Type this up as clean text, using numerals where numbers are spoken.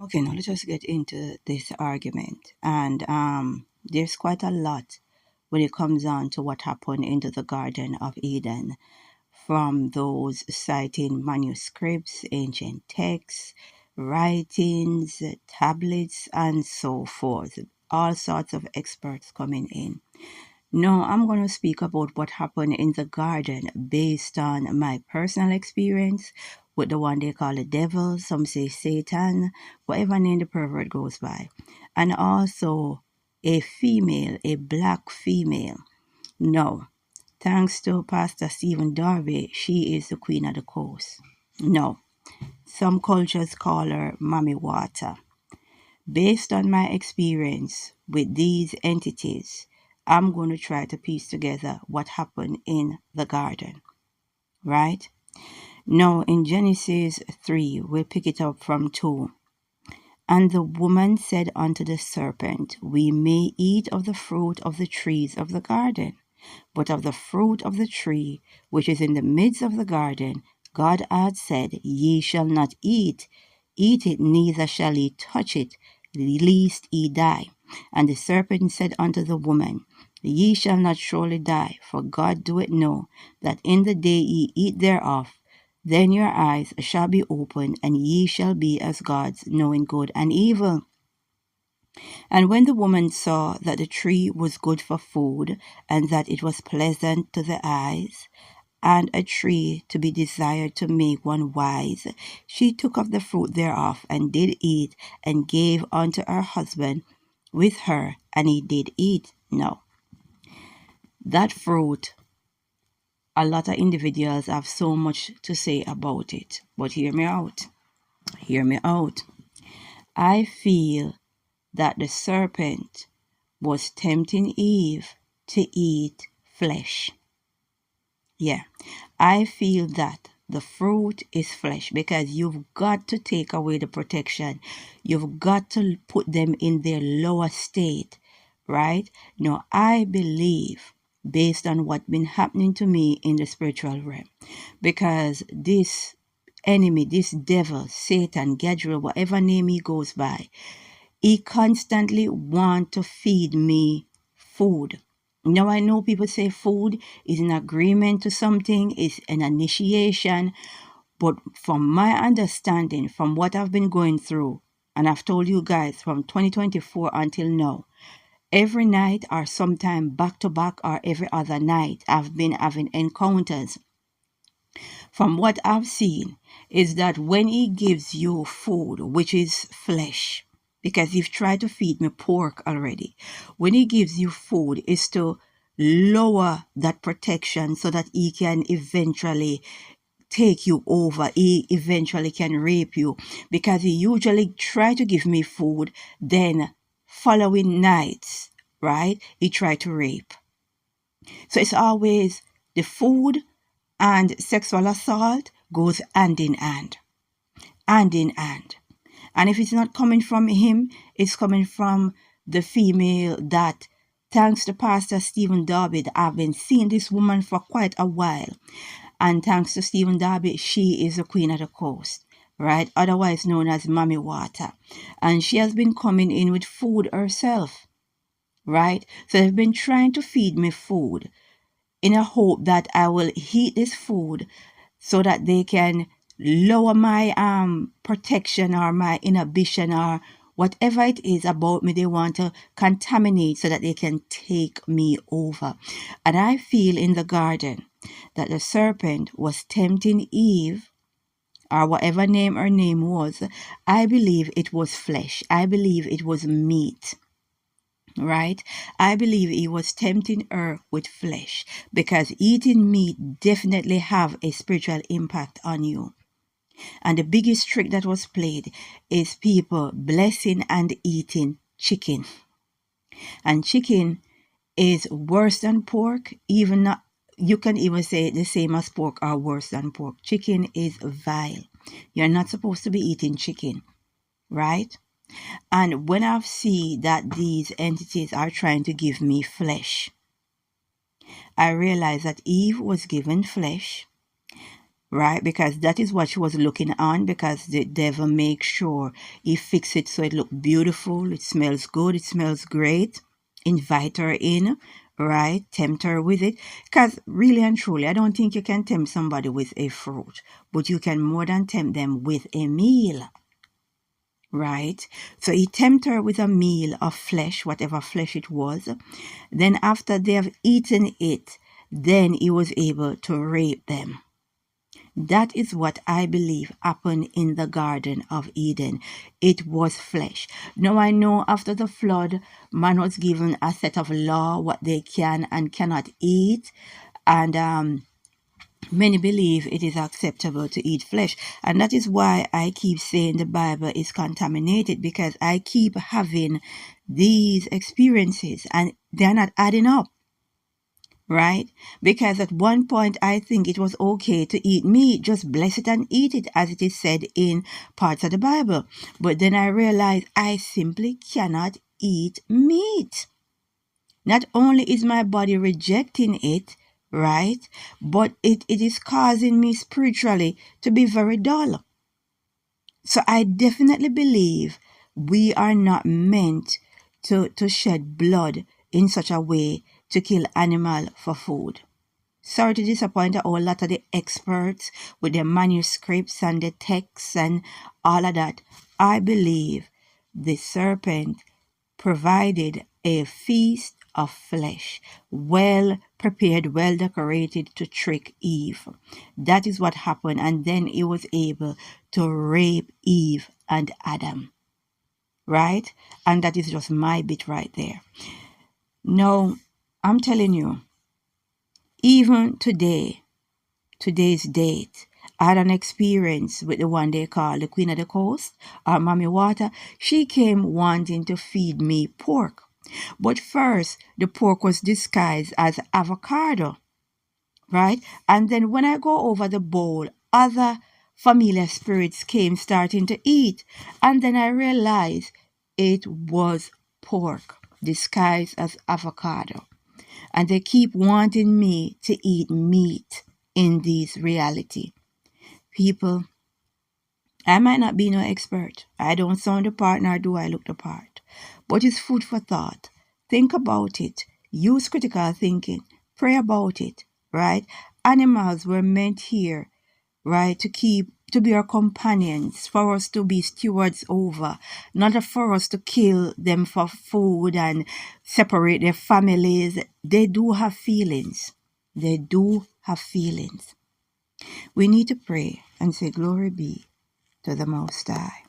Okay, now let us get into this argument. And there's quite a lot when it comes on to what happened into the Garden of Eden, from those citing manuscripts, ancient texts, writings, tablets, and so forth. All sorts of experts coming in. No, I'm going to speak about what happened in the garden based on my personal experience with the one they call the devil, some say Satan, whatever name the pervert goes by. And also a female, a black female. No, thanks to Pastor Stephen Darby, she is the queen of the coast. No, some cultures call her Mommy Water. Based on my experience with these entities, I'm going to try to piece together what happened in the garden, right? Now, in Genesis 3, we'll pick it up from 2. And the woman said unto the serpent, We may eat of the fruit of the trees of the garden, but of the fruit of the tree which is in the midst of the garden, God had said, Ye shall not eat it, neither shall ye touch it, lest ye die. And the serpent said unto the woman, Ye shall not surely die, for God doeth know that in the day ye eat thereof, then your eyes shall be opened, and ye shall be as gods, knowing good and evil. And when the woman saw that the tree was good for food, and that it was pleasant to the eyes, and a tree to be desired to make one wise, she took of the fruit thereof, and did eat, and gave unto her husband with her, and he did eat. Now, that fruit, a lot of individuals have so much to say about it. But hear me out. Hear me out. I feel that the serpent was tempting Eve to eat flesh. Yeah, I feel that the fruit is flesh, because you've got to take away the protection. You've got to put them in their lower state, right? Now, I believe, based on what's been happening to me in the spiritual realm, because this enemy, this devil, Satan, Gadriel, whatever name he goes by, he constantly wants to feed me food. Now, I know people say food is an agreement to something, is an initiation, but from my understanding, from what I've been going through, and I've told you guys from 2024 until now, every night or sometime back to back or every other night, I've been having encounters. From what I've seen is that when he gives you food, which is flesh, because you've tried to feed me pork already, when he gives you food is to lower that protection so that he can eventually take you over. He eventually can rape you, because he usually try to give me food, then following nights, right, he try to rape. So it's always the food and sexual assault goes hand in hand. Hand in hand. And if it's not coming from him, it's coming from the female that, thanks to Pastor Stephen Darby, I've been seeing this woman for quite a while. And thanks to Stephen Darby, she is the queen of the coast, right? Otherwise known as Mommy Water. And she has been coming in with food herself, right? So they've been trying to feed me food in a hope that I will eat this food so that they can lower my protection or my inhibition or whatever it is about me they want to contaminate so that they can take me over. And I feel in the garden that the serpent was tempting Eve, or whatever name her name was. I believe it was flesh. I believe it was meat. Right? I believe he was tempting her with flesh, because eating meat definitely have a spiritual impact on you. And the biggest trick that was played is people blessing and eating chicken. And chicken is worse than pork, even not, you can even say the same as pork or worse than pork. Chicken is vile. You're not supposed to be eating chicken, right? And when I see that these entities are trying to give me flesh, I realize that Eve was given flesh. right? Because that is what she was looking on, because the devil makes sure he fix it so it look beautiful, it smells good, it smells great, invite her in, right? Tempt her with it. Because really and truly, I don't think you can tempt somebody with a fruit, but you can more than tempt them with a meal, right? So he tempted her with a meal of flesh, whatever flesh it was. Then after they have eaten it, then he was able to rape them. That is what I believe happened in the Garden of Eden. It was flesh. Now I know after the flood, man was given a set of law, what they can and cannot eat. And many believe it is acceptable to eat flesh. And that is why I keep saying the Bible is contaminated, because I keep having these experiences and they're not adding up. Right? Because at one point I think it was okay to eat meat, just bless it and eat it, as it is said in parts of the Bible. But then I realized I simply cannot eat meat. Not only is my body rejecting it, right, but it is causing me spiritually to be very dull. So I definitely believe we are not meant to shed blood in such a way to kill animal for food. Sorry to disappoint a whole lot of the experts with their manuscripts and the texts and all of that. I believe the serpent provided a feast of flesh, well prepared, well decorated, to trick Eve. That is what happened. And then he was able to rape Eve and Adam. Right? And that is just my bit right there. Now, I'm telling you, even today's date, I had an experience with the one they call the Queen of the Coast, or Mommy Water. She came wanting to feed me pork. But first, the pork was disguised as avocado, right? And then when I go over the bowl, other familiar spirits came starting to eat. And then I realized it was pork disguised as avocado. And they keep wanting me to eat meat in this reality. People, I might not be no expert. I don't sound the part, nor do I look the part. But it's food for thought. Think about it. Use critical thinking. Pray about it, right? Animals were meant here, right, to be our companions, for us to be stewards over, not for us to kill them for food and separate their families. They do have feelings. They do have feelings. We need to pray and say, glory be to the Most High.